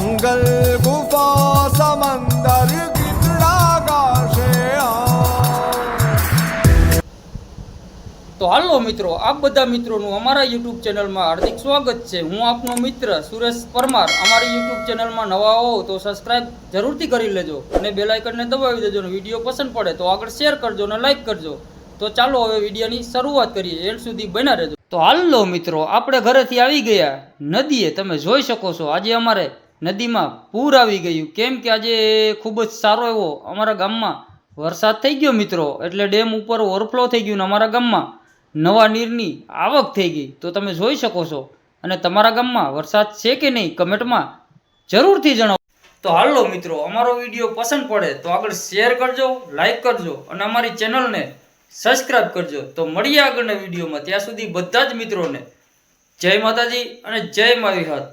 जंगल गुफा समंदर कितना गाशे તો હાલો મિત્રો, આપ બધા મિત્રોનું અમારા યુટ્યુબ ચેનલમાં હાર્દિક સ્વાગત છે। હું આપનો મિત્ર સુરેશ પરમાર। અમારી યુટ્યુબ ચેનલમાં નવા હો તો સબસ્ક્રાઇબ જરૂરથી કરી લેજો અને બેલ આઇકનને દબાવી દેજો અને વિડીયો પસંદ પડે તો આગળ શેર કરજો અને લાઈક કરજો। તો ચાલો હવે વિડીયોની શરૂઆત કરીએ, એન્ડ સુધી બન્યા રહેજો। તો હાલો મિત્રો, આપણે ઘરેથી આવી ગયા નદીએ। તમે જોઈ શકો છો આજે અમારે નદીમાં પૂર આવી ગયું, કેમ કે આજે ખૂબ જ સારો એવો અમારા ગામમાં વરસાદ થઈ ગયો મિત્રો। એટલે ડેમ ઉપર ઓવરફ્લો થઈ ગયું ને અમારા ગામમાં નવા નીરની આવક થઈ ગઈ। તો તમે જોઈ શકો છો। અને તમારા ગામમાં વરસાદ છે કે નહીં કમેન્ટમાં જરૂરથી જણાવો। તો હાલો મિત્રો, અમારો વિડીયો પસંદ પડે તો આગળ શેર કરજો, લાઈક કરજો અને અમારી ચેનલને સબસ્ક્રાઇબ કરજો। તો મળીએ આગળના વિડીયોમાં, ત્યાં સુધી બધા જ મિત્રોને જય માતાજી અને જય મારી હાથ।